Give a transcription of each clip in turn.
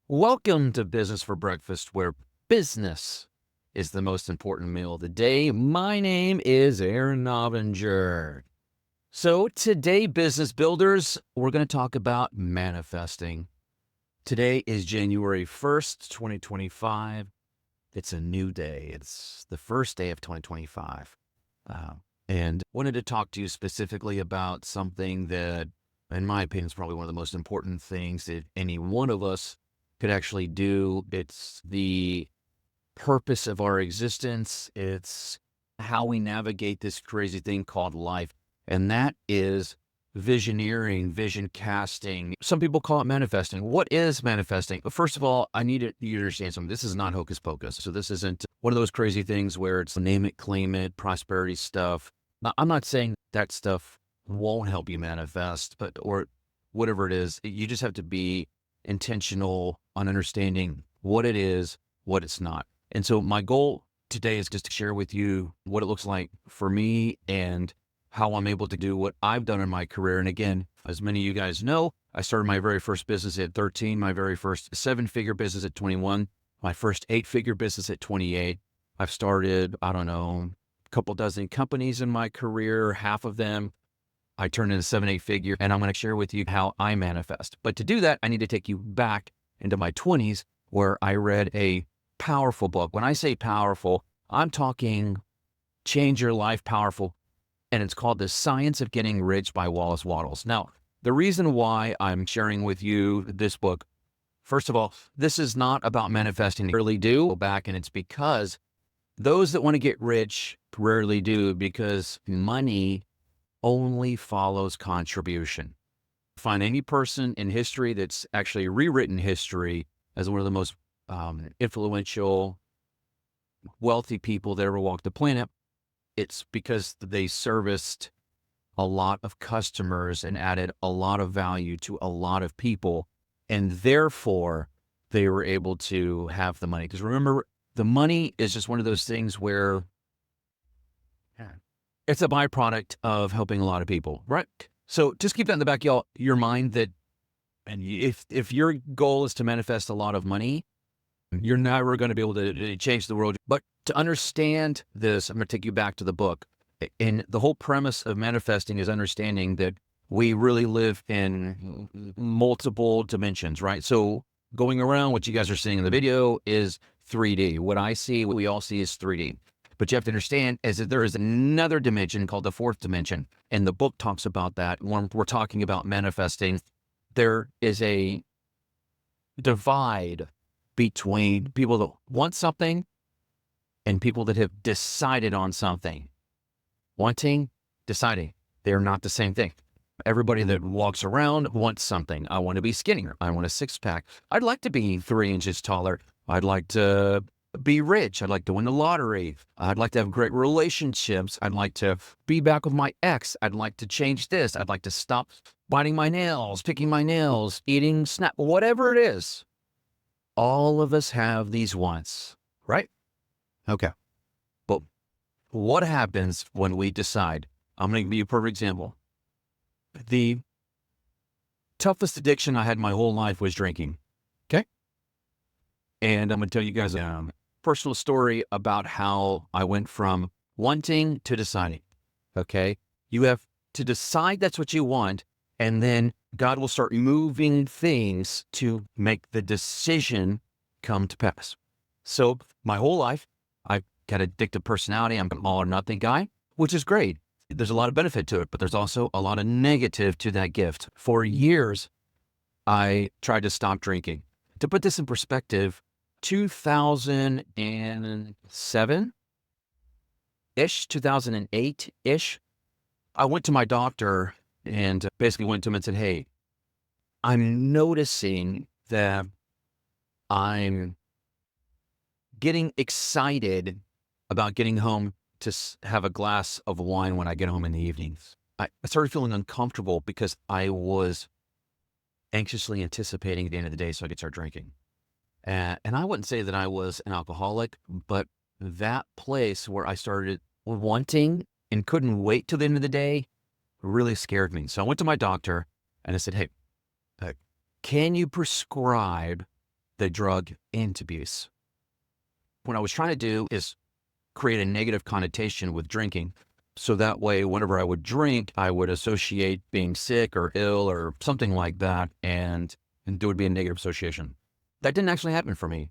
Welcome to Business for Breakfast, where business is the most important meal of the day. My name is Aaron Nobinger. So today, business builders, we're going to talk about manifesting. Today is January 1st, 2025. It's a new day. It's the first day of 2025. And wanted to talk to you specifically about something that, in my opinion, is probably one of the most important things that any one of us could actually do. It's the purpose of our existence. It's how we navigate this crazy thing called life. And that is visioneering, vision casting. Some people call it manifesting. What is manifesting? First of all, I need you to understand something. This is not hocus pocus. So this isn't one of those crazy things where it's name it, claim it, prosperity stuff. Now, I'm not saying that stuff won't help you manifest, or whatever it is. You just have to be intentional on understanding what it is, what it's not. And so my goal today is just to share with you what it looks like for me and how I'm able to do what I've done in my career. And again, as many of you guys know, I started my very first business at 13, my very first 7-figure business at 21, my first 8-figure business at 28. I've started, a couple dozen companies in my career, half of them I turned into 7-8 figure, and I'm going to share with you how I manifest. But to do that, I need to take you back into my 20s where I read a powerful book. When I say powerful, I'm talking change your life powerful. And it's called The Science of Getting Rich by Wallace Waddles. Now, the reason why I'm sharing with you this book, first of all, this is not about manifesting. Rarely do. Go back, and it's because those that want to get rich rarely do, because money only follows contribution. Find any person in history that's actually rewritten history as one of the most influential, wealthy people that ever walked the planet. It's because they serviced a lot of customers and added a lot of value to a lot of people. And therefore, they were able to have the money. Because remember, the money is just one of those things where it's a byproduct of helping a lot of people, right? So just keep that in the back of your mind that, and if your goal is to manifest a lot of money, you're never going to be able to change the world. But to understand this, I'm going to take you back to the book. And the whole premise of manifesting is understanding that we really live in multiple dimensions, right? So going around, what you guys are seeing in the video is 3D. What I see, what we all see is 3D. But you have to understand is that there is another dimension called the fourth dimension. And the book talks about that. When we're talking about manifesting, there is a divide between people that want something and people that have decided on something. Wanting, deciding, they're not the same thing. Everybody that walks around wants something. I want to be skinnier. I want a 6-pack. I'd like to be 3 inches taller. I'd like to be rich. I'd like to win the lottery. I'd like to have great relationships. I'd like to be back with my ex. I'd like to change this. I'd like to stop biting my nails, picking my nails, eating snap, whatever it is. All of us have these wants, right? Okay. But what happens when we decide? I'm going to give you a perfect example. The toughest addiction I had my whole life was drinking. Okay. And I'm going to tell you guys a personal story about how I went from wanting to deciding. Okay. You have to decide that's what you want, and then God will start moving things to make the decision come to pass. So my whole life, I've got addictive personality. I'm an all or nothing guy, which is great. There's a lot of benefit to it, but there's also a lot of negative to that gift. For years, I tried to stop drinking. To put this in perspective, 2007-ish, 2008-ish, I went to my doctor and basically went to him and said, hey, I'm noticing that I'm getting excited about getting home to have a glass of wine when I get home in the evenings. I started feeling uncomfortable because I was anxiously anticipating at the end of the day so I could start drinking. And I wouldn't say that I was an alcoholic, but that place where I started wanting and couldn't wait till the end of the day really scared me. So I went to my doctor and I said, hey, can you prescribe the drug Antabuse. What I was trying to do is create a negative connotation with drinking. So that way, whenever I would drink, I would associate being sick or ill or something like that. And there would be a negative association. That didn't actually happen for me.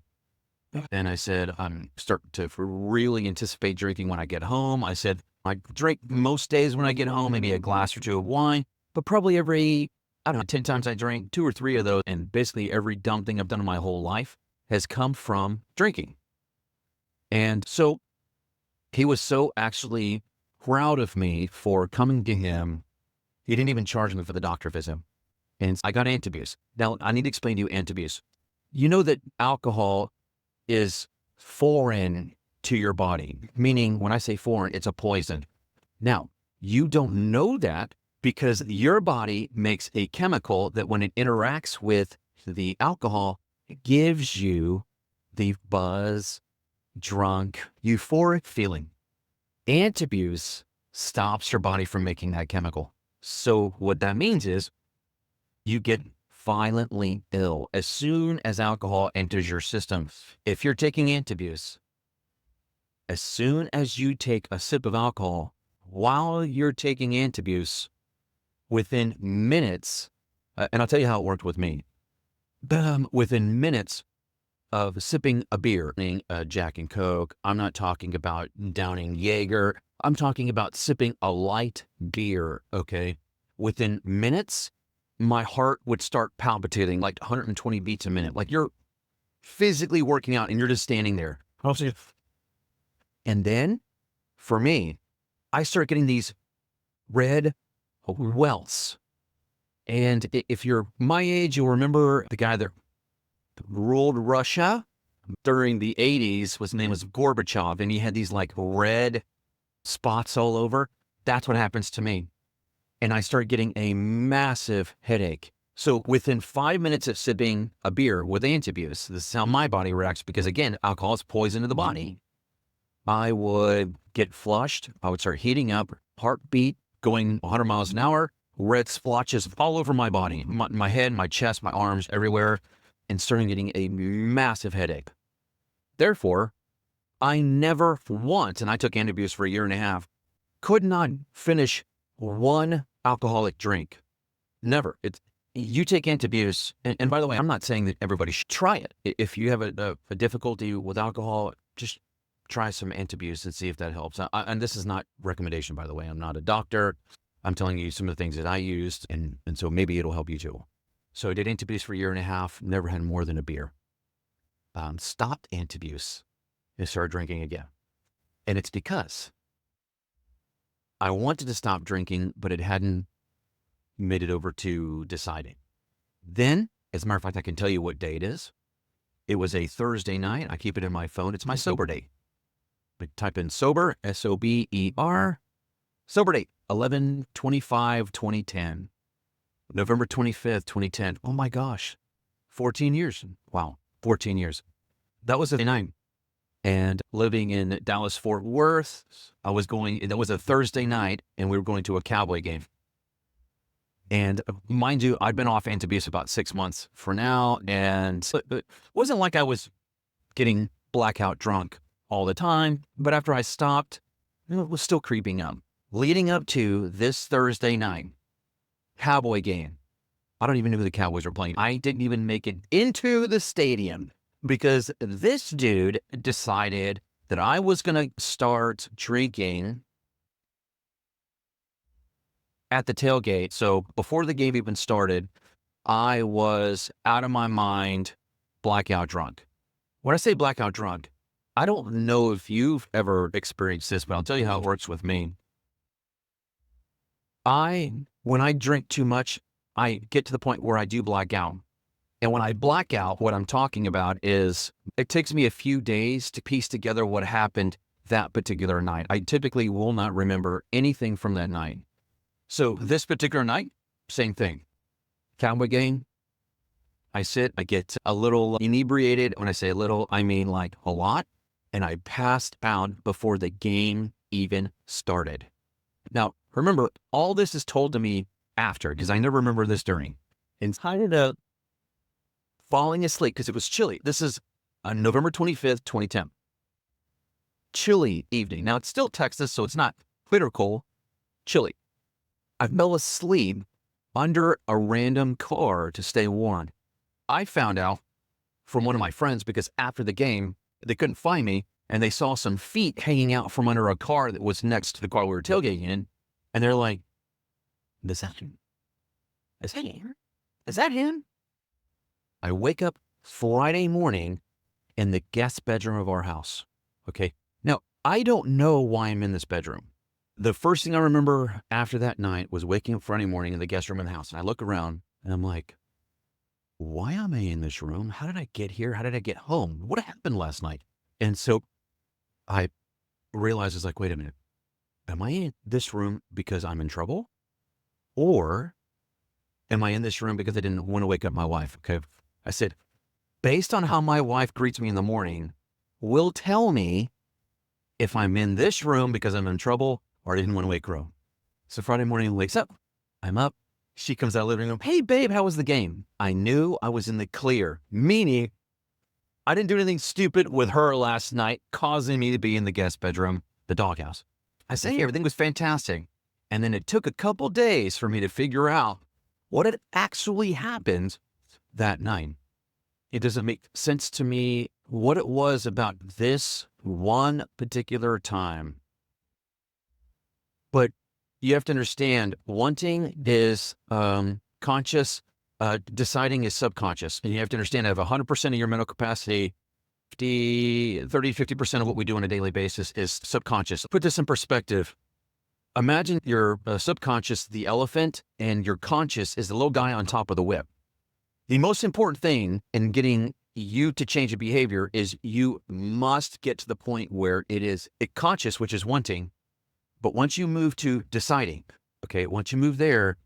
Then I said, I'm starting to really anticipate drinking when I get home. I said, I drink most days when I get home, maybe a glass or two of wine, but probably every, I don't know, 10 times I drink, 2 or 3 of those. And basically every dumb thing I've done in my whole life has come from drinking. And so he was so actually proud of me for coming to him. He didn't even charge me for the doctor visit. And I got Antabuse. Now, I need to explain to you Antabuse. You know that alcohol is foreign to your body, meaning when I say foreign, it's a poison. Now, you don't know that because your body makes a chemical that when it interacts with the alcohol, it gives you the buzz, drunk, euphoric feeling. Antabuse stops your body from making that chemical. So what that means is you get violently ill as soon as alcohol enters your system. If you're taking Antabuse, as soon as you take a sip of alcohol while you're taking Antabuse, within minutes, and I'll tell you how it worked with me, within minutes of sipping a beer, a Jack and Coke, I'm not talking about downing Jaeger, I'm talking about sipping a light beer, okay? Within minutes, my heart would start palpitating like 120 beats a minute. Like you're physically working out and you're just standing there. And then, for me, I start getting these red welts. And if you're my age, you'll remember the guy that ruled Russia during the 80s. His name was Gorbachev, and he had these like red spots all over. That's what happens to me. And I start getting a massive headache. So within 5 minutes of sipping a beer with Antabuse, this is how my body reacts because, again, alcohol is poison to the body. I would get flushed. I would start heating up, heartbeat going 100 miles an hour, red splotches all over my body, my head, my chest, my arms, everywhere, and starting getting a massive headache. Therefore, I never once, and I took Antabuse for a year and a half, could not finish one alcoholic drink. Never. You take Antabuse, and by the way, I'm not saying that everybody should try it. If you have a difficulty with alcohol, just try some Antabuse and see if that helps. And this is not recommendation, by the way. I'm not a doctor. I'm telling you some of the things that I used, and so maybe it'll help you too. So I did Antabuse for a year and a half, never had more than a beer. Stopped Antabuse and started drinking again. And it's because I wanted to stop drinking, but it hadn't made it over to deciding. Then, as a matter of fact, I can tell you what day it is. It was a Thursday night. I keep it in my phone. It's my sober day. I type in sober, S-O-B-E-R, sober date, 11/25/2010, November 25th, 2010. Oh my gosh, 14 years. Wow, 14 years. That was a night. And living in Dallas, Fort Worth, that was a Thursday night, and we were going to a Cowboy game. And mind you, I'd been off Antabuse about 6 months for now, and it wasn't like I was getting blackout drunk all the time, but after I stopped, it was still creeping up. Leading up to this Thursday night, Cowboy game. I don't even know who the Cowboys were playing. I didn't even make it into the stadium because this dude decided that I was going to start drinking at the tailgate. So before the game even started, I was out of my mind, blackout drunk. When I say blackout drunk, I don't know if you've ever experienced this, but I'll tell you how it works with me. When I drink too much, I get to the point where I do black out. And when I black out, what I'm talking about is it takes me a few days to piece together what happened that particular night. I typically will not remember anything from that night. So this particular night, same thing. Cowboy game. I get a little inebriated. When I say a little, I mean like a lot. And I passed out before the game even started. Now, remember, all this is told to me after, because I never remember this during. And kind of falling asleep because it was chilly. This is on November 25th, 2010. Chilly evening. Now, it's still Texas, so it's not bitter cold. Chilly. I fell asleep under a random car to stay warm. I found out from one of my friends because after the game, they couldn't find me, and they saw some feet hanging out from under a car that was next to the car we were tailgating in, and they're like, is that him? Is that him? Is that him? I wake up Friday morning in the guest bedroom of our house. Okay. Now, I don't know why I'm in this bedroom. The first thing I remember after that night was waking up Friday morning in the guest room of the house. And I look around and I'm like, why am I in this room? How did I get here? How did I get home? What happened last night? And so I realized, it's like, wait a minute. Am I in this room because I'm in trouble? Or am I in this room because I didn't want to wake up my wife? Okay. I said, based on how my wife greets me in the morning, will tell me if I'm in this room because I'm in trouble or I didn't want to wake her up. So Friday morning wakes up. I'm up. She comes out of the living room. Hey, babe, how was the game? I knew I was in the clear, meaning I didn't do anything stupid with her last night, causing me to be in the guest bedroom, the doghouse. I say everything was fantastic. And then it took a couple days for me to figure out what had actually happened that night. It doesn't make sense to me what it was about this one particular time. But you have to understand, wanting is conscious, deciding is subconscious. And you have to understand, I have 100% of your mental capacity, 30, 50% of what we do on a daily basis is subconscious. Put this in perspective. Imagine your subconscious, the elephant, and your conscious is the little guy on top of the whip. The most important thing in getting you to change a behavior is you must get to the point where it is conscious, which is wanting. But once you move to deciding, okay, once you move there,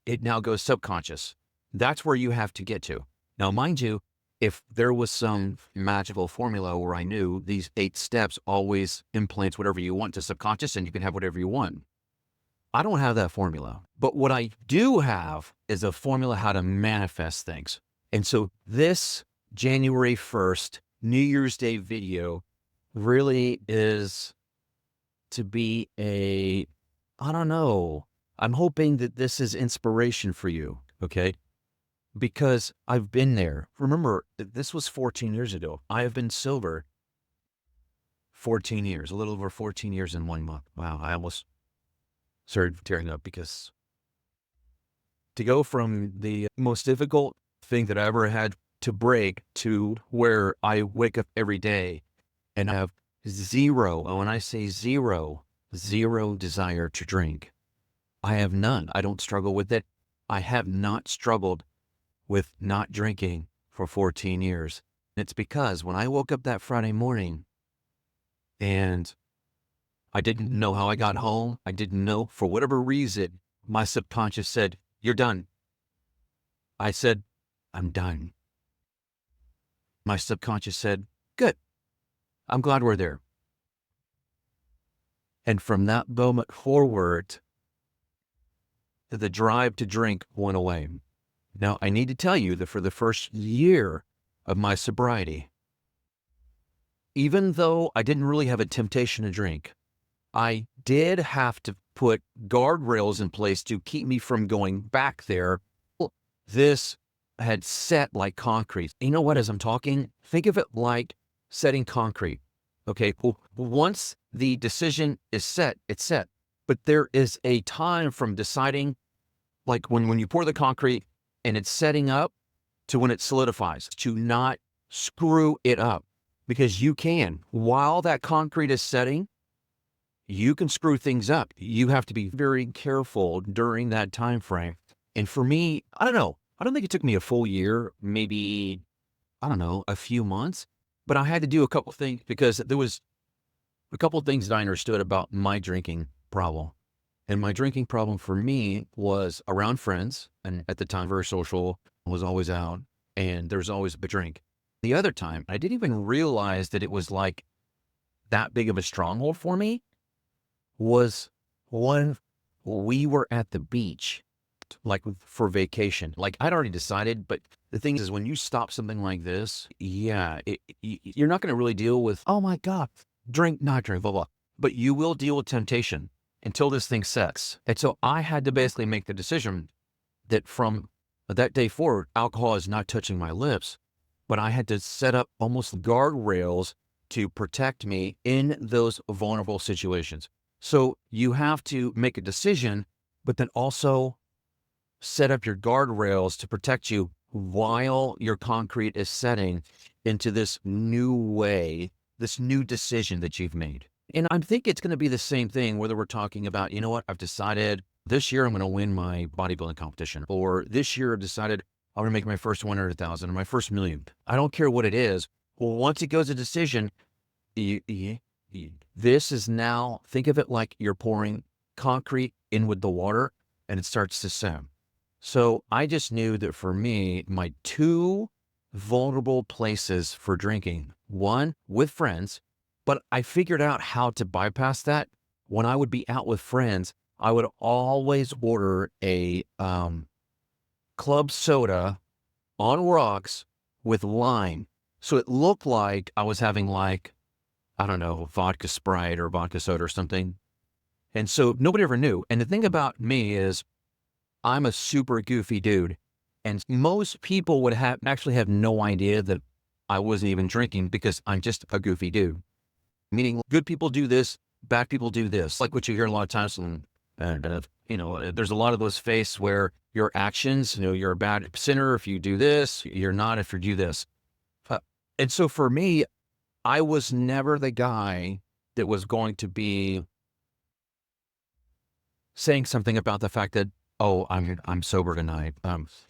it now goes subconscious. That's where you have to get to. Now, mind you, if there was some magical formula where I knew these 8 steps always implants whatever you want to subconscious and you can have whatever you want. I don't have that formula. But what I do have is a formula how to manifest things. And so this January 1st, New Year's Day video really is to be I don't know. I'm hoping that this is inspiration for you, okay? Because I've been there. Remember, this was 14 years ago. I have been sober 14 years, a little over 14 years in 1 month. Wow, I almost started tearing up because to go from the most difficult thing that I ever had to break to where I wake up every day and have zero, and when I say zero desire to drink. I have none. I don't struggle with it. I have not struggled with not drinking for 14 years. And it's because when I woke up that Friday morning and I didn't know how I got home, I didn't know, for whatever reason, my subconscious said, you're done. I said, I'm done. My subconscious said, good. I'm glad we're there. And from that moment forward, the drive to drink went away. Now, I need to tell you that for the first year of my sobriety, even though I didn't really have a temptation to drink, I did have to put guardrails in place to keep me from going back there. This had set like concrete. You know what, as I'm talking, think of it like setting concrete. Okay, well, once the decision is set, it's set. But there is a time from deciding, like when you pour the concrete and it's setting up, to when it solidifies, to not screw it up. Because you can, while that concrete is setting, you can screw things up. You have to be very careful during that time frame. And for me, I don't know. I don't think it took me a full year, maybe, I don't know, a few months. But I had to do a couple things because there was a couple things that I understood about my drinking problem. And my drinking problem for me was around friends. And at the time, very social, was always out. And there was always a drink. The other time, I didn't even realize that it was like that big of a stronghold for me, was when we were at the beach, like for vacation. Like I'd already decided, but The thing is when you stop something like this, yeah, you're not going to really deal with, oh my God, drink, not drink, blah, blah. But you will deal with temptation until this thing sets. And so I had to basically make the decision that from that day forward, alcohol is not touching my lips, but I had to set up almost guardrails to protect me in those vulnerable situations. So you have to make a decision, but then also set up your guardrails to protect you while your concrete is setting into this new way, this new decision that you've made. And I think it's going to be the same thing, whether we're talking about, you know what, I've decided this year I'm going to win my bodybuilding competition, or this year I've decided I'm going to make my first 100,000 or my first million. I don't care what it is. Well, once it goes a decision, this is now, think of it like you're pouring concrete in with the water and it starts to set. So I just knew that for me, my two vulnerable places for drinking, one with friends, but I figured out how to bypass that. When I would be out with friends, I would always order a club soda on rocks with lime. So it looked like I was having like, I don't know, vodka Sprite or vodka soda or something. And so nobody ever knew. And the thing about me is I'm a super goofy dude. And most people would actually have no idea that I wasn't even drinking because I'm just a goofy dude. Meaning good people do this, bad people do this. Like what you hear a lot of times. And there's a lot of those faiths where your actions, you're a bad sinner if you do this, you're not if you do this. And so for me, I was never the guy that was going to be saying something about the fact that, oh, I'm sober tonight.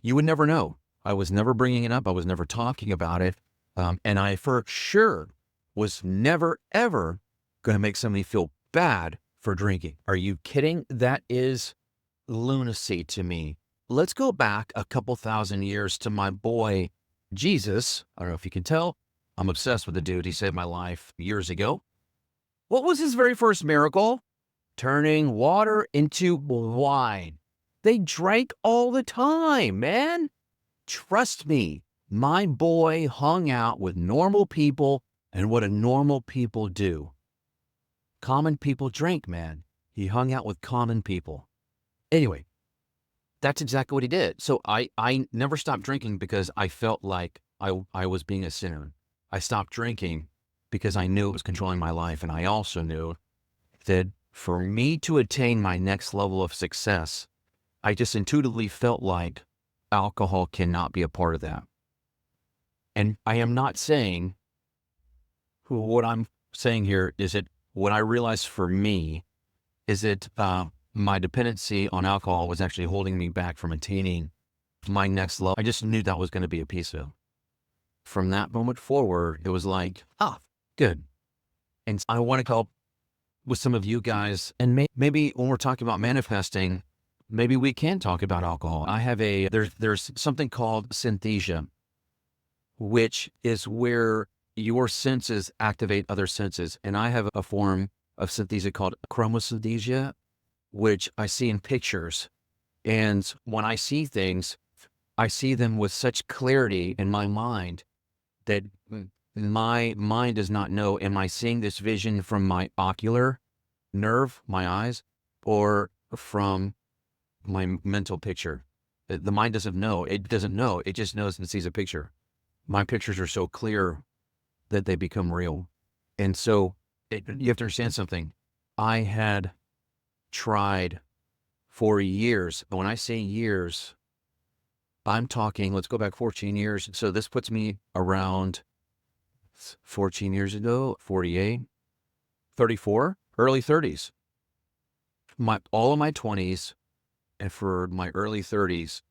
You would never know. I was never bringing it up. I was never talking about it. And I for sure was never, ever going to make somebody feel bad for drinking. Are you kidding? That is lunacy to me. Let's go back a couple thousand years to my boy, Jesus. I don't know if you can tell. I'm obsessed with the dude. He saved my life years ago. What was his very first miracle? Turning water into wine. They drank all the time, man. Trust me, my boy hung out with normal people, and what do normal people do? Common people drink, man. He hung out with common people. Anyway, that's exactly what he did. So I never stopped drinking because I felt like I was being a sinner. I stopped drinking because I knew it was controlling my life. And I also knew that for me to attain my next level of success, I just intuitively felt like alcohol cannot be a part of that. And I am not saying, what I'm saying here is that what I realized for me is that my dependency on alcohol was actually holding me back from attaining my next level. I just knew that was going to be a piece of it. From that moment forward, it was like, good. And I want to help with some of you guys. And maybe when we're talking about manifesting, maybe we can talk about alcohol. I have there's something called synesthesia, which is where your senses activate other senses. And I have a form of synesthesia called chromosynthesia, which I see in pictures. And when I see things, I see them with such clarity in my mind that my mind does not know, am I seeing this vision from my ocular nerve, my eyes, or from my mental picture? The mind doesn't know. It doesn't know. It just knows and sees a picture. My pictures are so clear that they become real. And so you have to understand something. I had tried for years. When I say years, I'm talking, let's go back 14 years. So this puts me around 14 years ago, 48, 34, early 30s. All of my 20s and for my early 30s,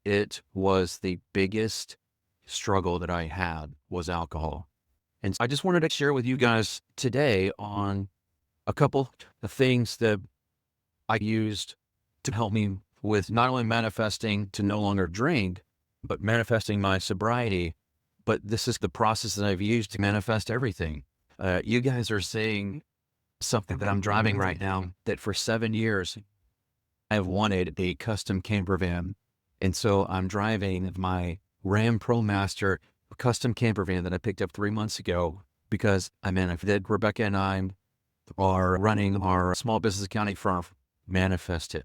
it was the biggest struggle that I had was alcohol. And I just wanted to share with you guys today on a couple of things that I used to help me with not only manifesting to no longer drink, but manifesting my sobriety. But this is the process that I've used to manifest everything. You guys are seeing something that I'm driving right now that for 7 years, I've wanted a custom camper van. And so I'm driving my Ram ProMaster, a custom camper van that I picked up 3 months ago because Rebecca and I are running our small business accounting firm, Manifest It.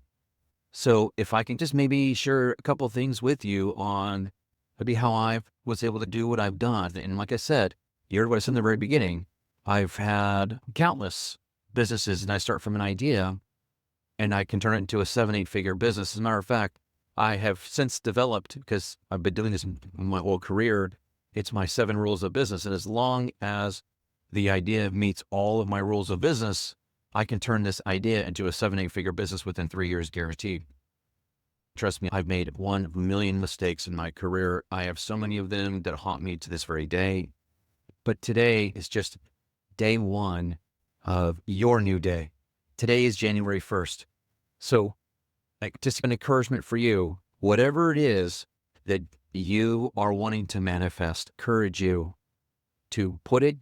So if I can just maybe share a couple things with you on maybe how I was able to do what I've done. And like I said, you heard what I said in the very beginning, I've had countless businesses, and I start from an idea and I can turn it into a 7-8-figure business. As a matter of fact, I have since developed, because I've been doing this my whole career, it's my 7 rules of business. And as long as the idea meets all of my rules of business, I can turn this idea into a 7-8-figure business within 3 years guaranteed. Trust me, I've made 1 million mistakes in my career. I have so many of them that haunt me to this very day. But today is just day 1 of your new day. Today is January 1st. So just an encouragement for you, whatever it is that you are wanting to manifest, encourage you to put it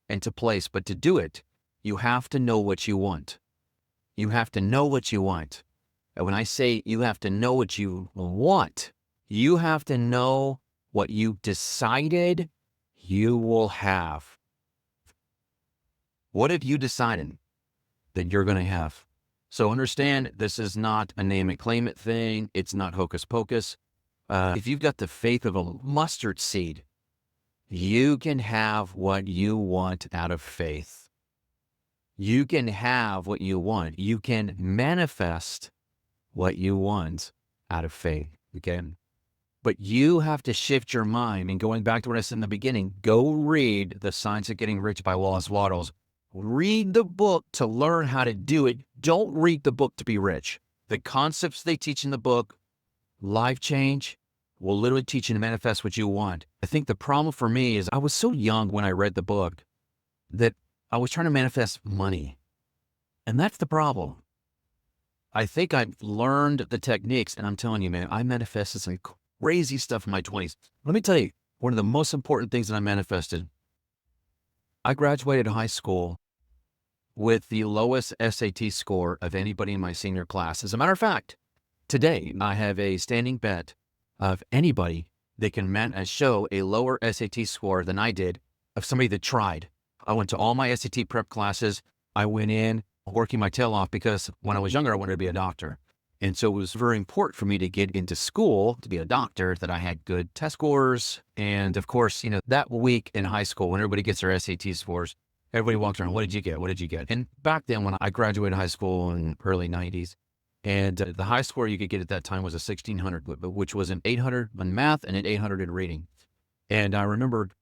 into place. But to do it, you have to know what you want. You have to know what you want. And when I say you have to know what you want, you have to know what you decided you will have. What have you decided that you're going to have? So understand, this is not a name it, claim it thing. It's not hocus pocus. If you've got the faith of a mustard seed, you can have what you want out of faith. You can have what you want. You can manifest what you want out of faith. Again, but you have to shift your mind. And going back to what I said in the beginning, go read The Science of Getting Rich by Wallace Waddles. Read the book to learn how to do it. Don't read the book to be rich. The concepts they teach in the book, life change, will literally teach you to manifest what you want. I think the problem for me is I was so young when I read the book that I was trying to manifest money. And that's the problem. I think I've learned the techniques, and I'm telling you, man, I manifested some crazy stuff in my 20s. Let me tell you, one of the most important things that I manifested, I graduated high school with the lowest SAT score of anybody in my senior class. As a matter of fact, today I have a standing bet of anybody that can show a lower SAT score than I did of somebody that tried. I went to all my SAT prep classes. I went in working my tail off because when I was younger, I wanted to be a doctor. And so it was very important for me to get into school to be a doctor, that I had good test scores. And of course, that week in high school, when everybody gets their SAT scores, everybody walks around, what did you get? What did you get? And back then, when I graduated high school in early 90s, and the high score you could get at that time was a 1600, which was an 800 in math and an 800 in reading. And I remembered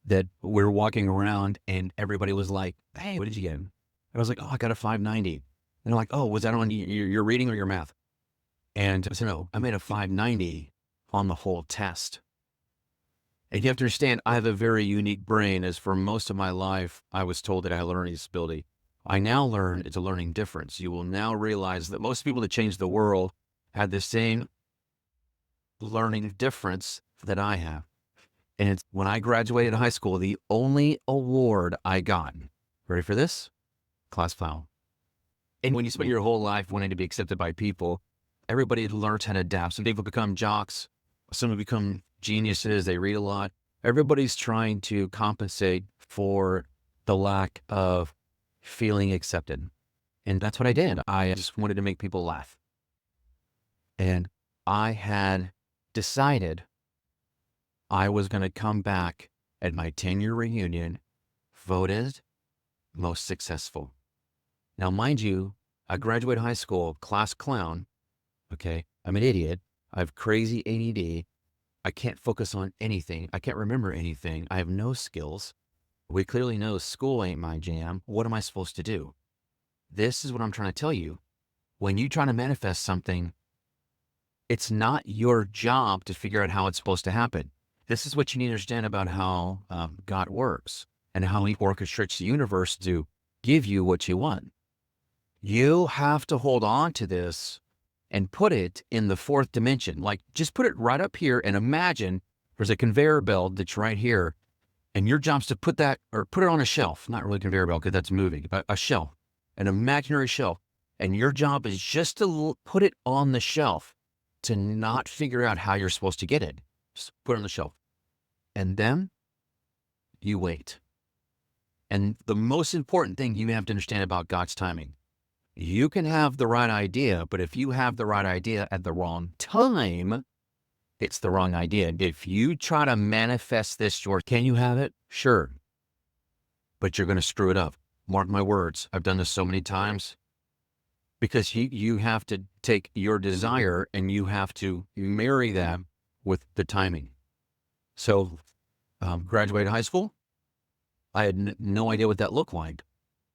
that we were walking around and everybody was like, hey, what did you get? And I was like, oh, I got a 590. And they're like, oh, was that on your reading or your math? And I said, no, I made a 590 on the whole test. And you have to understand, I have a very unique brain, as for most of my life, I was told that I had a learning disability. I now learn it's a learning difference. You will now realize that most people that changed the world had the same learning difference that I have. And it's when I graduated high school, the only award I got, ready for this? Class clown. And when you spend your whole life wanting to be accepted by people, everybody learns how to adapt. Some people become jocks. Some become geniuses. They read a lot. Everybody's trying to compensate for the lack of feeling accepted. And that's what I did. I just wanted to make people laugh. And I had decided I was going to come back at my 10-year reunion, voted most successful. Now, mind you, I graduated high school, class clown. Okay. I'm an idiot. I have crazy ADD. I can't focus on anything. I can't remember anything. I have no skills. We clearly know school ain't my jam. What am I supposed to do? This is what I'm trying to tell you. When you try to manifest something, it's not your job to figure out how it's supposed to happen. This is what you need to understand about how God works and how he orchestrates the universe to give you what you want. You have to hold on to this and put it in the 4th dimension. Like, just put it right up here and imagine there's a conveyor belt that's right here. And your job's to put that, or put it on a shelf, not really a conveyor belt because that's moving, but a shelf, an imaginary shelf. And your job is just to put it on the shelf, to not figure out how you're supposed to get it. Just put it on the shelf. And then you wait. And the most important thing you have to understand about God's timing, you can have the right idea, but if you have the right idea at the wrong time, it's the wrong idea. If you try to manifest this, George, can you have it? Sure. But you're going to screw it up. Mark my words. I've done this so many times. Because you have to take your desire and you have to marry that with the timing. So, graduated high school. I had no idea what that looked like.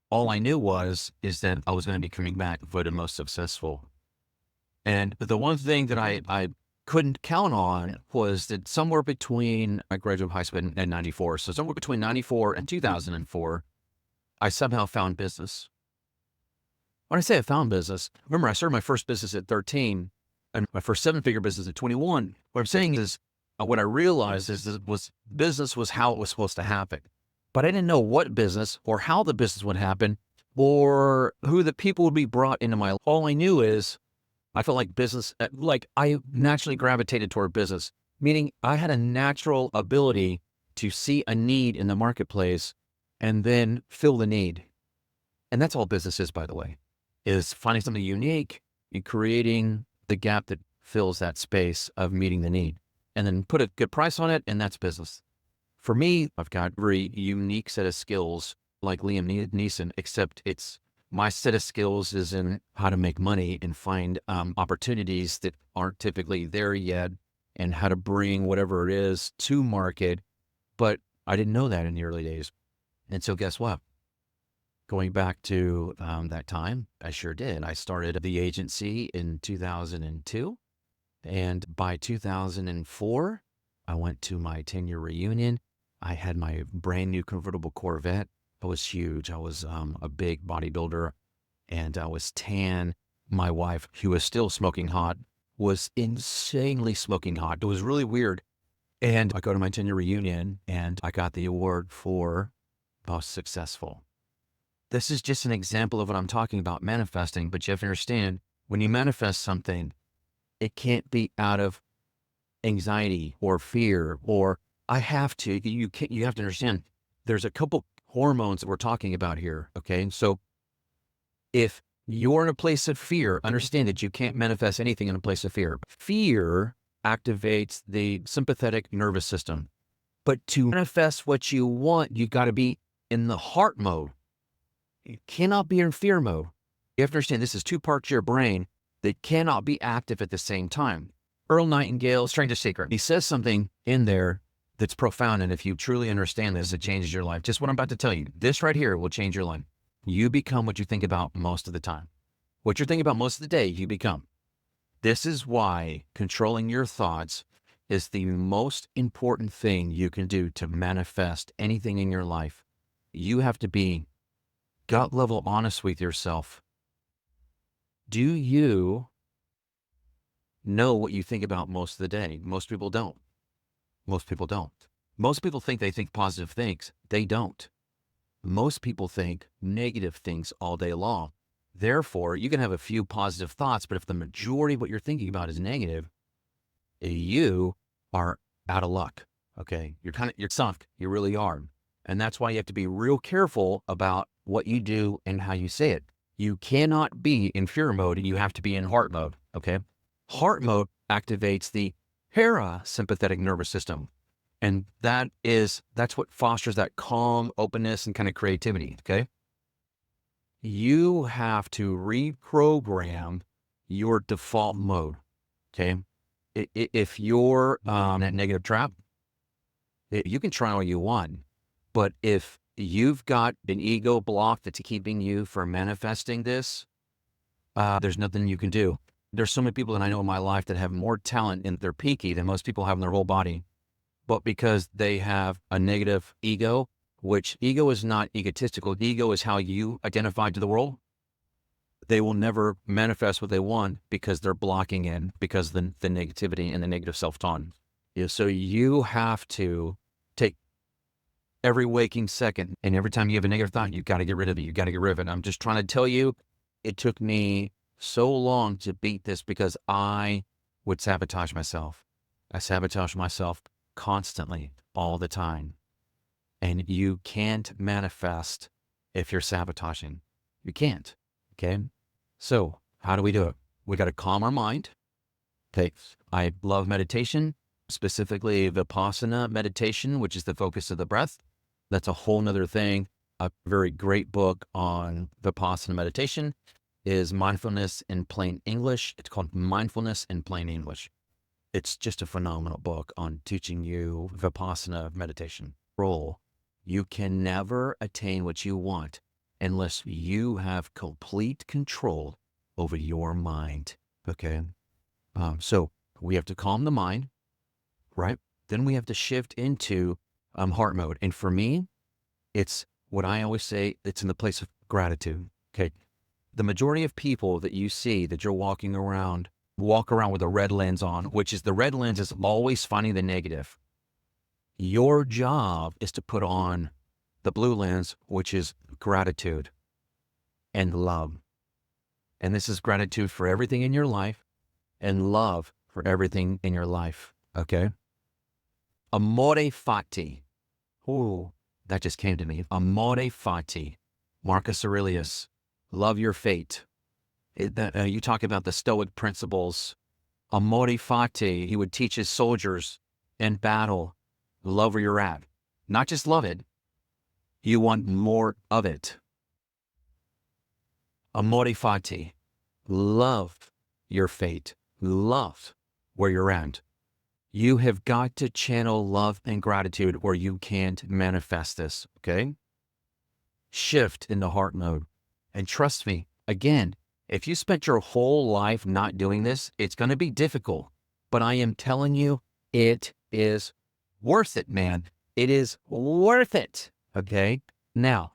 All I knew is that I was going to be coming back voted most successful. And the one thing that I couldn't count on was that somewhere between, I graduated high school in 94. So somewhere between 94 and 2004, I somehow found business. When I say I found business, remember I started my first business at 13 and my first 7-figure business at 21. What I'm saying is, what I realized is that business was how it was supposed to happen. But I didn't know what business or how the business would happen or who the people would be brought into my life. All I knew is I felt like business, like I naturally gravitated toward business, meaning I had a natural ability to see a need in the marketplace and then fill the need. And that's all business is, by the way, is finding something unique and creating the gap that fills that space of meeting the need and then put a good price on it. And that's business. For me, I've got a very unique set of skills like Liam Neeson, except my set of skills is in how to make money and find opportunities that aren't typically there yet and how to bring whatever it is to market. But I didn't know that in the early days. And so guess what? Going back to that time, I sure did. I started the agency in 2002. And by 2004, I went to my 10-year reunion. I had my brand new convertible Corvette. I was huge. I was a big bodybuilder and I was tan. My wife, who was still smoking hot, was insanely smoking hot. It was really weird. And I go to my 10-year reunion and I got the award for most successful. This is just an example of what I'm talking about, manifesting, but you have to understand when you manifest something, it can't be out of anxiety or fear or I have to, you have to understand there's a couple hormones that we're talking about here. Okay. So if you're in a place of fear, understand that you can't manifest anything in a place of fear. Fear activates the sympathetic nervous system, but to manifest what you want, you've got to be in the heart mode. You cannot be in fear mode. You have to understand this is 2 parts of your brain that cannot be active at the same time. Earl Nightingale, Strangest Secret, he says something in there that's profound. And if you truly understand this, it changes your life. Just what I'm about to tell you, this right here will change your life. You become what you think about most of the time. What you're thinking about most of the day, you become. This is why controlling your thoughts is the most important thing you can do to manifest anything in your life. You have to be gut level honest with yourself. Do you know what you think about most of the day? Most people don't. Most people don't. Most people think they think positive things. They don't. Most people think negative things all day long. Therefore, you can have a few positive thoughts, but if the majority of what you're thinking about is negative, you are out of luck. Okay. You're sunk. You really are. And that's why you have to be real careful about what you do and how you say it. You cannot be in fear mode and you have to be in heart mode. Okay. Heart mode activates the parasympathetic nervous system. And that's what fosters that calm, openness, and kind of creativity. Okay. You have to reprogram your default mode. Okay. If you're in that negative trap, you can try all you want. But if you've got an ego block that's keeping you from manifesting this, there's nothing you can do. There's so many people that I know in my life that have more talent in their peaky than most people have in their whole body. But because they have a negative ego, which ego is not egotistical. Ego is how you identify to the world. They will never manifest what they want because they're blocking it because of the negativity and the negative self-talk. Yeah, so you have to take every waking second and every time you have a negative thought, you've got to get rid of it. You've got to get rid of it. I'm just trying to tell you, it took me so long to beat this because I would sabotage myself. I sabotage myself constantly, all the time. And you can't manifest if you're sabotaging. You can't. Okay. So how do we do it? We got to calm our mind. Okay. I love meditation, specifically Vipassana meditation, which is the focus of the breath. That's a whole nother thing. A very great book on Vipassana meditation is Mindfulness in Plain English. It's called Mindfulness in Plain English. It's just a phenomenal book on teaching you Vipassana meditation. You can never attain what you want unless you have complete control over your mind. Okay. So we have to calm the mind, right? Then we have to shift into heart mode. And for me, it's what I always say, it's in the place of gratitude. Okay. The majority of people that you see that you're walk around with a red lens on, which is the red lens is always finding the negative. Your job is to put on the blue lens, which is gratitude and love. And this is gratitude for everything in your life and love for everything in your life. Okay. Amore fati. Oh, that just came to me. Amore fati. Marcus Aurelius. Love your fate. You talk about the Stoic principles. Amore fati. He would teach his soldiers in battle, love where you're at. Not just love it. You want more of it. Amore fati. Love your fate. Love where you're at. You have got to channel love and gratitude or you can't manifest this, okay? Shift into heart mode. And trust me, again, if you spent your whole life not doing this, it's going to be difficult. But I am telling you, it is worth it, man. It is worth it, okay? Now,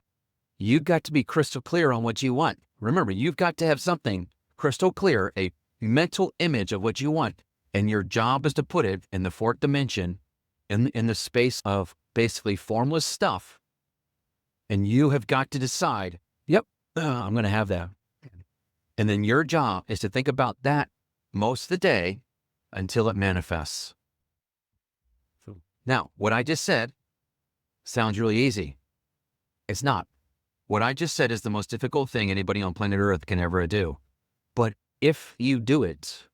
you've got to be crystal clear on what you want. Remember, you've got to have something crystal clear, a mental image of what you want. And your job is to put it in the fourth dimension, in the space of basically formless stuff. And you have got to decide, yep, I'm going to have that. And then your job is to think about that most of the day until it manifests. Now, what I just said sounds really easy. It's not. What I just said is the most difficult thing anybody on planet Earth can ever do. But if you do it,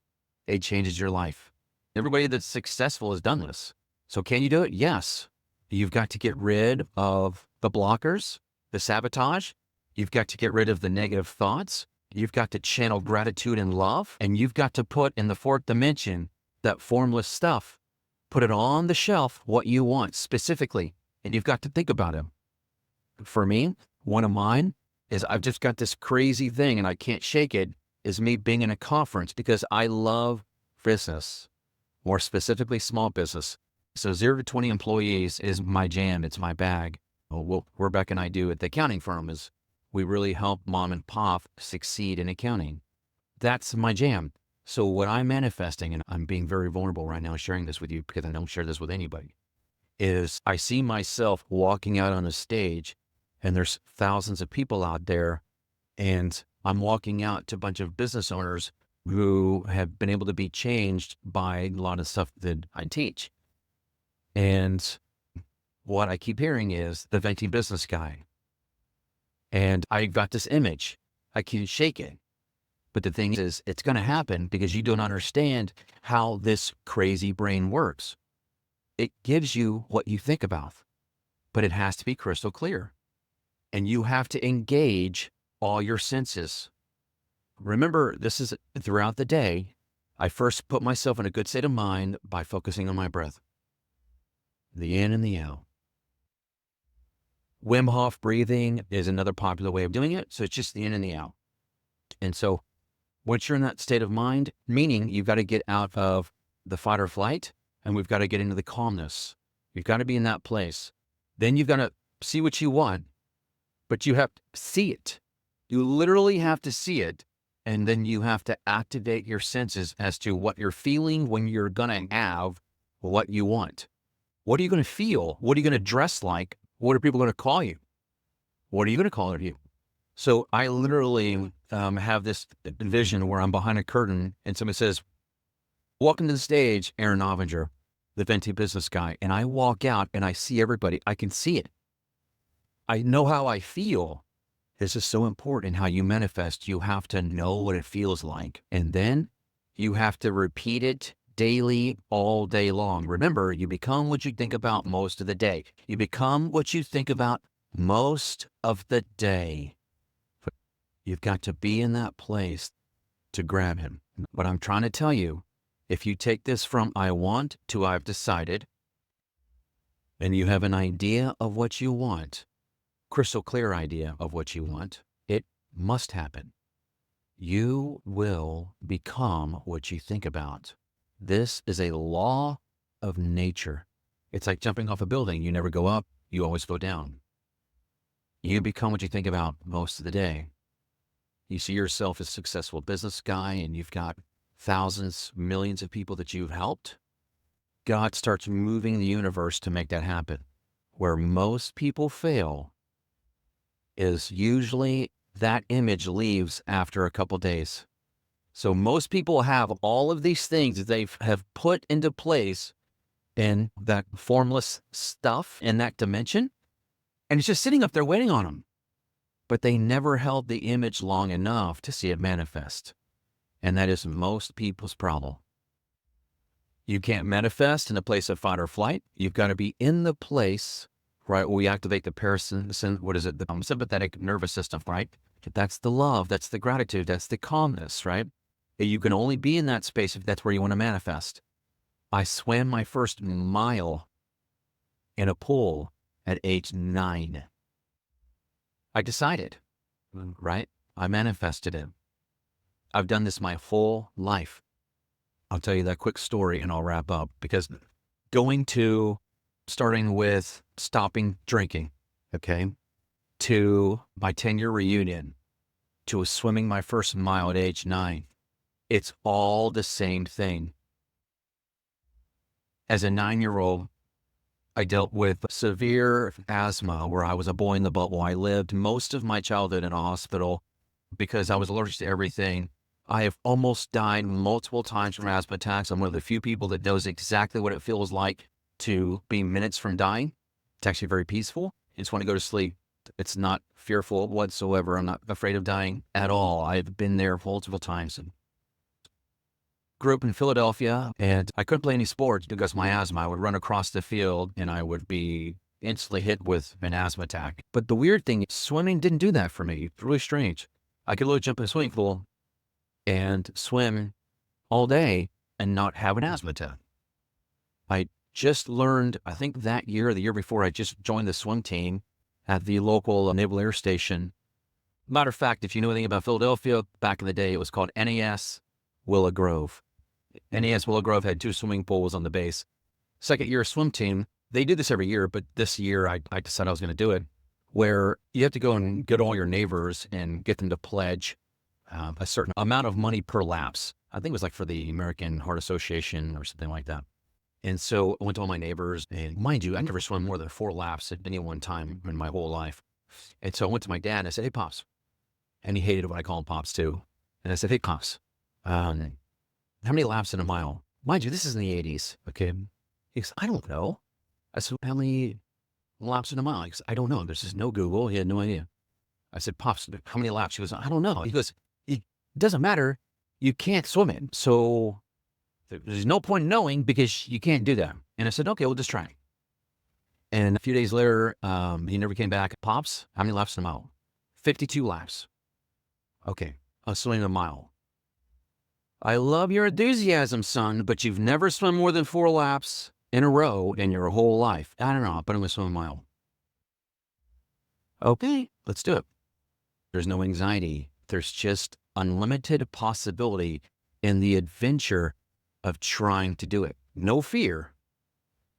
it changes your life. Everybody that's successful has done this. So can you do it? Yes. You've got to get rid of the blockers, the sabotage. You've got to get rid of the negative thoughts. You've got to channel gratitude and love. And you've got to put in the fourth dimension that formless stuff. Put it on the shelf, what you want specifically. And you've got to think about it. For me, one of mine is I've just got this crazy thing and I can't shake it, is me being in a conference because I love business, more specifically small business. So 0 to 20 employees is my jam. It's my bag. What Rebecca and I do at the accounting firm is we really help mom and pop succeed in accounting. That's my jam. So what I'm manifesting, and I'm being very vulnerable right now sharing this with you because I don't share this with anybody, is I see myself walking out on a stage and there's thousands of people out there and I'm walking out to a bunch of business owners who have been able to be changed by a lot of stuff that I teach. And what I keep hearing is the venti business guy. And I got this image. I can't shake it. But the thing is, it's going to happen because you don't understand how this crazy brain works. It gives you what you think about, but it has to be crystal clear. And you have to engage all your senses. Remember, this is throughout the day. I first put myself in a good state of mind by focusing on my breath. The in and the out. Wim Hof breathing is another popular way of doing it. So it's just the in and the out. And so once you're in that state of mind, meaning you've got to get out of the fight or flight and we've got to get into the calmness. You've got to be in that place. Then you've got to see what you want, but you have to see it. You literally have to see it. And then you have to activate your senses as to what you're feeling when you're going to have what you want. What are you going to feel? What are you going to dress like? What are people going to call you? What are you going to call you? So I literally have this vision where I'm behind a curtain and somebody says, welcome to the stage, Aaron Novinger. the venti business guy, and I walk out and I see everybody. I can see it. I know how I feel. This is so important how you manifest. You have to know what it feels like. And then you have to repeat it daily, all day long. Remember, you become what you think about most of the day. You become what you think about most of the day. You've got to be in that place to grab him. But I'm trying to tell you, if you take this from I want to I've decided, and you have an idea of what you want, crystal clear idea of what you want, it must happen. You will become what you think about. This is a law of nature. It's like jumping off a building. You never go up, you always go down. You become what you think about most of the day. You see yourself as a successful business guy and you've got thousands, millions of people that you've helped. God starts moving the universe to make that happen. Where most people fail is usually that image leaves after a couple days. So most people have all of these things that they have put into place in that formless stuff in that dimension, and it's just sitting up there waiting on them. But they never held the image long enough to see it manifest. And that is most people's problem. You can't manifest in a place of fight or flight. You've got to be in the place, right, where we activate the sympathetic nervous system, right? That's the love, that's the gratitude, that's the calmness, right? You can only be in that space if that's where you want to manifest. I swam my first mile in a pool at age 9. I decided, right? I manifested it. I've done this my whole life. I'll tell you that quick story and I'll wrap up, because starting with stopping drinking, okay, to my 10-year reunion, to swimming my first mile at age 9, it's all the same thing. As a 9-year-old, I dealt with severe asthma where I was a boy in the bubble. I lived most of my childhood in a hospital because I was allergic to everything. I have almost died multiple times from asthma attacks. I'm one of the few people that knows exactly what it feels like to be minutes from dying. It's actually very peaceful. You just want to go to sleep. It's not fearful whatsoever. I'm not afraid of dying at all. I've been there multiple times. And grew up in Philadelphia, and I couldn't play any sports because of my asthma. I would run across the field and I would be instantly hit with an asthma attack. But the weird thing is swimming didn't do that for me. It's really strange. I could literally jump in a swimming pool and swim all day and not have an asthma attack. I just learned, I think that year or the year before, I just joined the swim team at the local Naval Air Station. Matter of fact, if you know anything about Philadelphia, back in the day, it was called NAS Willow Grove. NAS Willow Grove had 2 swimming pools on the base. Second year swim team, they do this every year, but this year I decided I was going to do it, where you have to go and get all your neighbors and get them to pledge a certain amount of money per laps. I think it was like for the American Heart Association or something like that. And so I went to all my neighbors, and mind you, I never swam more than 4 laps at any one time in my whole life. And so I went to my dad and I said, "Hey, Pops." And he hated when I call him Pops too. And I said, "Hey, Pops, how many laps in a mile?" Mind you, this is in the 80s, okay? He goes, "I don't know." I said, "How many laps in a mile?" He goes, "I don't know. There's just no Google." He had no idea. I said, "Pops, how many laps?" He goes, "I don't know." He goes, "It doesn't matter. You can't swim it. So there's no point in knowing because you can't do that." And I said, "Okay, we'll just try." And a few days later, he never came back. "Pops, how many laps in a mile?" 52 laps. Okay, I was swimming a mile. "I love your enthusiasm, son, but you've never swum more than 4 laps in a row in your whole life." "I don't know, but I'm going to swim a mile." "Okay, let's do it." There's no anxiety. There's just unlimited possibility in the adventure of trying to do it. No fear,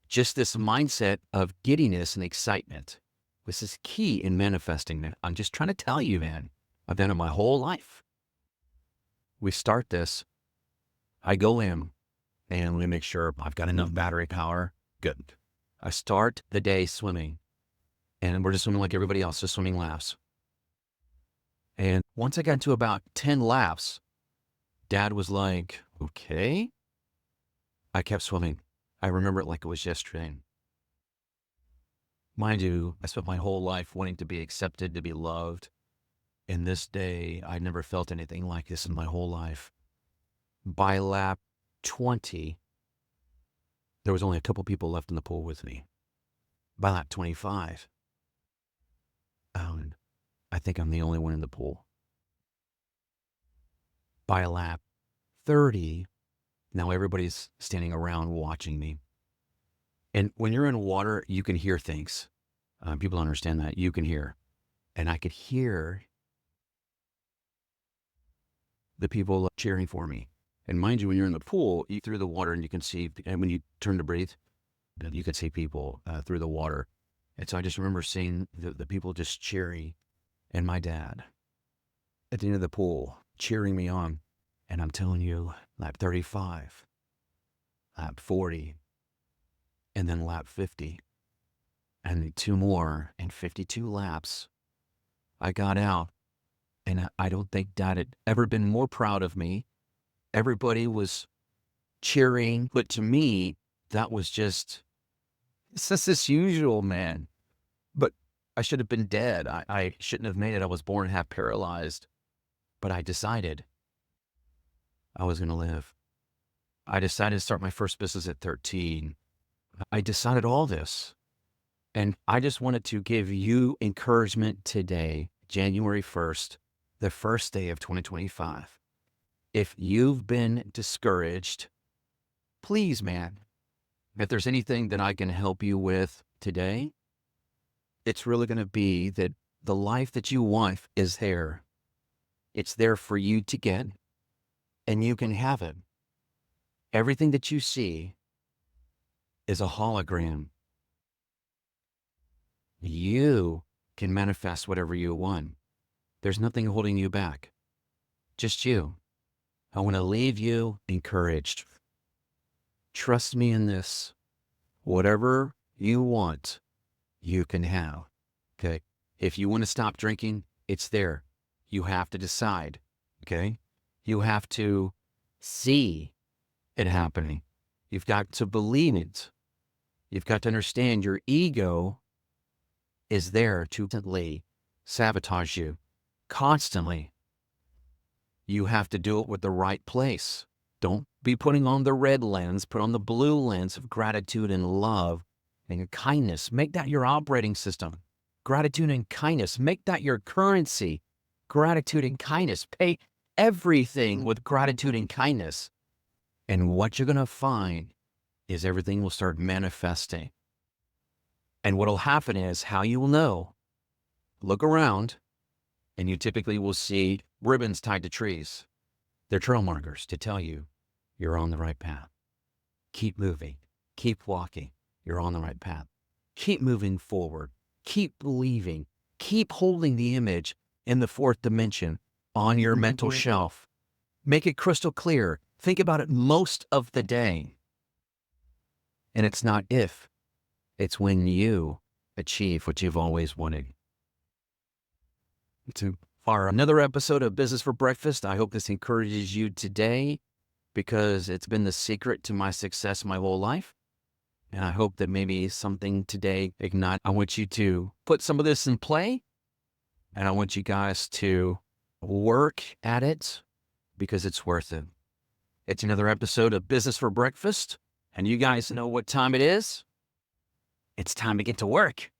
just this mindset of giddiness and excitement. This is key in manifesting that. I'm just trying to tell you, man, I've done it my whole life. We start this. I go in and we make sure I've got enough battery power. Good. I start the day swimming, and we're just swimming like everybody else, just swimming laps. And once I got to about 10 laps, Dad was like, "Okay." I kept swimming. I remember it like it was yesterday. Mind you, I spent my whole life wanting to be accepted, to be loved. And this day, I never felt anything like this in my whole life. By lap 20, there was only a couple people left in the pool with me. By lap 25, I think I'm the only one in the pool. By lap 30, now everybody's standing around watching me. And when you're in water, you can hear things. People don't understand that. You can hear. And I could hear the people cheering for me. And mind you, when you're in the pool, you through the water and you can see, and when you turn to breathe, you could see people through the water. And so I just remember seeing the people just cheering, and my dad at the end of the pool cheering me on. And I'm telling you, lap 35, lap 40, and then lap 50, and 2 more, and 52 laps, I got out. And I don't think Dad had ever been more proud of me. Everybody was cheering, but to me, that was just, it's just as usual, man. But I should have been dead. I shouldn't have made it. I was born half paralyzed. But I decided I was going to live. I decided to start my first business at 13. I decided all this. And I just wanted to give you encouragement today, January 1st, the first day of 2025. If you've been discouraged, please, man, if there's anything that I can help you with today, it's really going to be that the life that you want is there. It's there for you to get, and you can have it. Everything that you see is a hologram. You can manifest whatever you want. There's nothing holding you back. Just you. I want to leave you encouraged. Trust me in this. Whatever you want, you can have. Okay? If you want to stop drinking, it's there. You have to decide. Okay? You have to see it happening. You've got to believe it. You've got to understand your ego is there to constantly sabotage you. Constantly. You have to do it with the right place. Don't be putting on the red lens. Put on the blue lens of gratitude and love and kindness. Make that your operating system. Gratitude and kindness. Make that your currency. Gratitude and kindness. Pay everything with gratitude and kindness. And what you're going to find is everything will start manifesting. And what will happen is, how you will know, look around, and you typically will see ribbons tied to trees. They're trail markers to tell you you're on the right path. Keep moving. Keep walking. You're on the right path. Keep moving forward. Keep believing. Keep holding the image in the fourth dimension on your mental shelf. Make it crystal clear. Think about it most of the day. And it's not if, it's when you achieve what you've always wanted. For another episode of Business for Breakfast, I hope this encourages you today, because it's been the secret to my success my whole life. And I hope that maybe something today ignite. I want you to put some of this in play, and I want you guys to work at it, because it's worth it. It's another episode of Business for Breakfast, and you guys know what time it is. It's time to get to work.